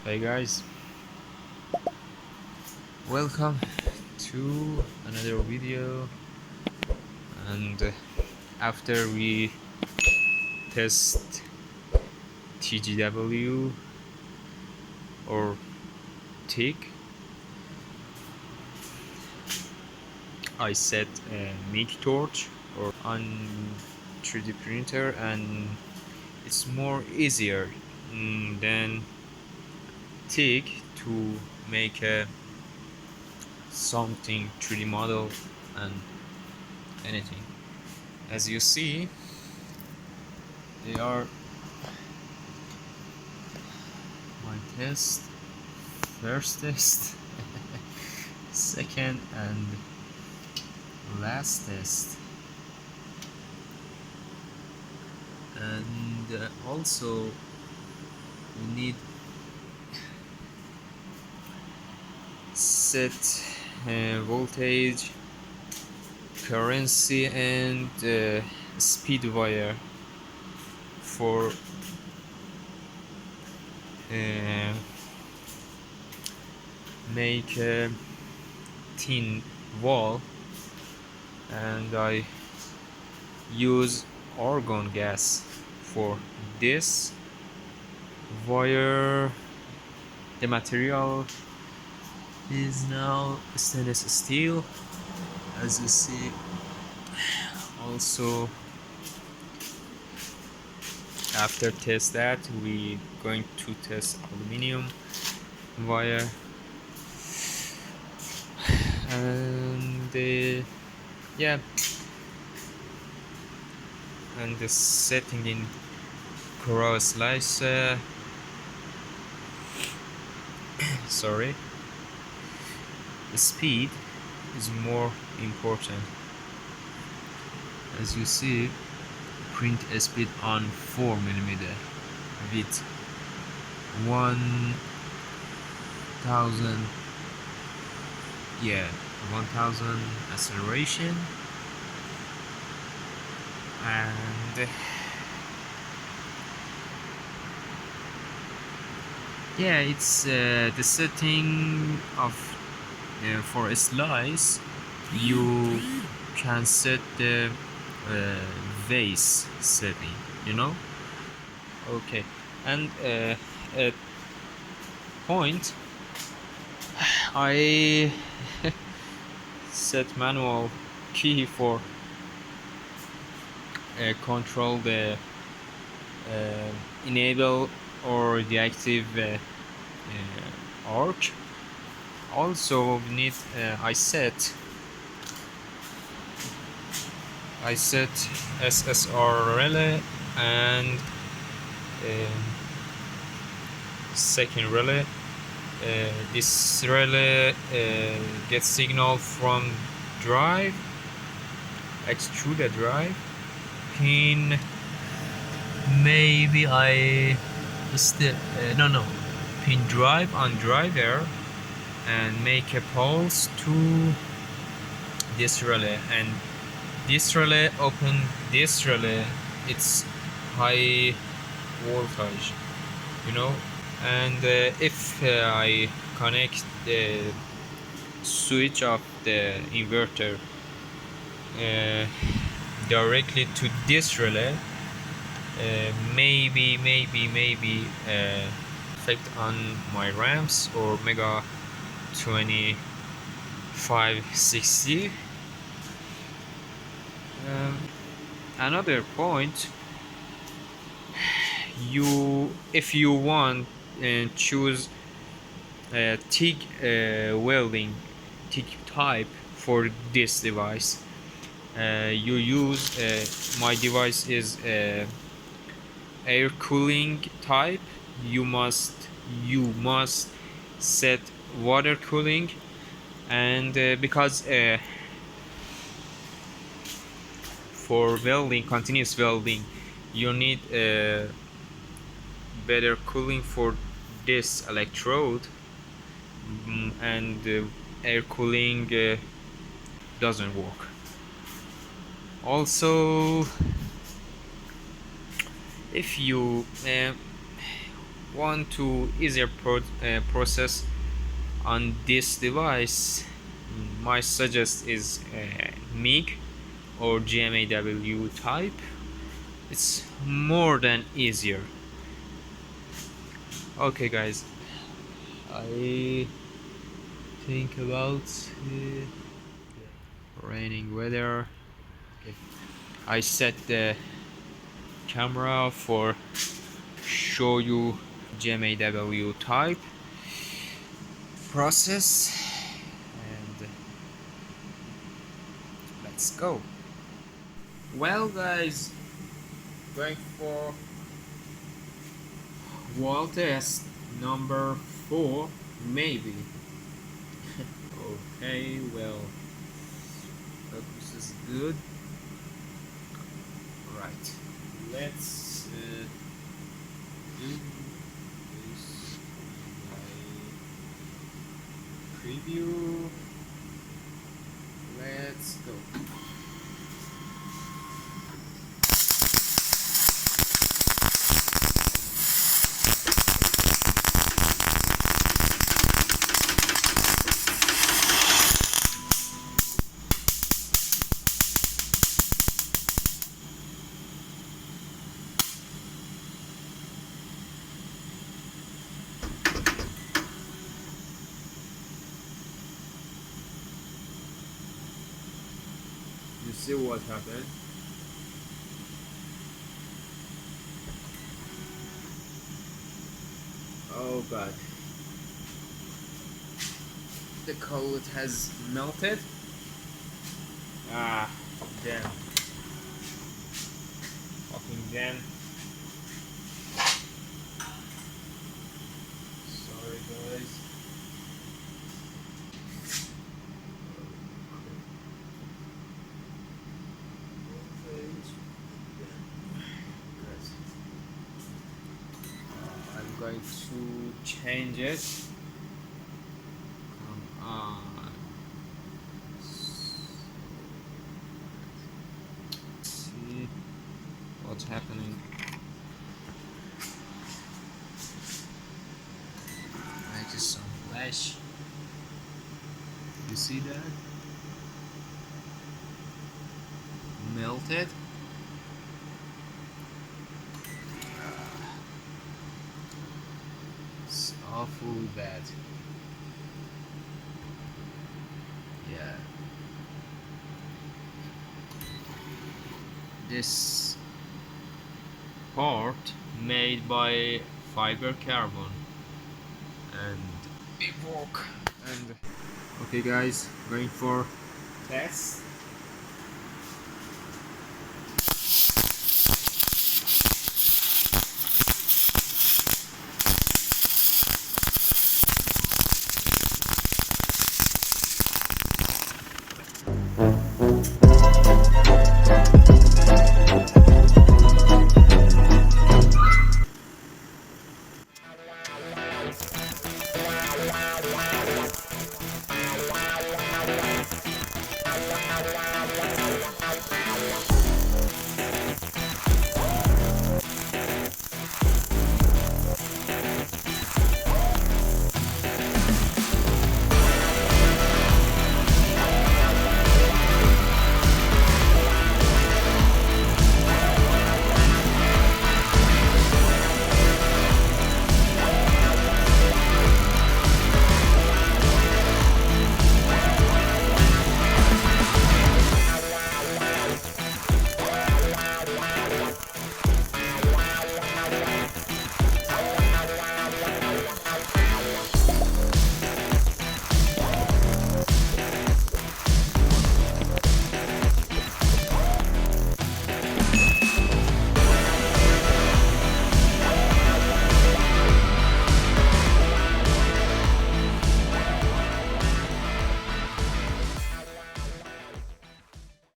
Hey guys, welcome to another video. And after we test TGW or TIG, I set a MIG torch or on 3D printer, and it's more easier than TIG to make a something 3D model and anything. As you see, they are my test, first test, second and last test. And also we need set voltage, currency and speed wire for make a thin wall, and I use argon gas for this wire. The material is now stainless steel, as you see. Also, after test that, we going to test aluminum wire, and yeah, and the setting in cross slicer. Sorry, the speed is more important. As you see, print speed on 4mm with 1000 acceleration, and yeah, it's the setting of for a slice. You can set the vase setting, okay. And at point I set manual key for control the enable or deactive arc. Also we need I set SSR relay and second relay. This relay gets signal from drive, extruder drive pin. Maybe I still pin drive on driver and make a pulse to this relay, and this relay open this relay. It's high voltage, and if I connect the switch of the inverter directly to this relay, maybe effect on my ramps or mega 2560. Another point, if you want choose TIG welding TIG type for this device. You use my device is air cooling type. You must set water cooling, and because for welding, continuous welding, you need better cooling for this electrode, and air cooling doesn't work. Also, if you want to easier process on this device, my suggest is MIG or GMAW type. It's more than easier. Okay guys, I think about raining weather. Okay. I set the camera for show you GMAW type process, and let's go. Well guys, going for wall test number 4 maybe. Okay, well, focus is good. Right, let's do this preview. Let's go. You see what happened? Oh god. The coil has melted. Ah, damn. Fucking damn. Sorry guys. I'm going to change it. Come on. See what's happening. I just saw flash. You see that? Melted. It's awfully bad. Yeah. This part made by fiber carbon, and it work. And okay guys, going for test.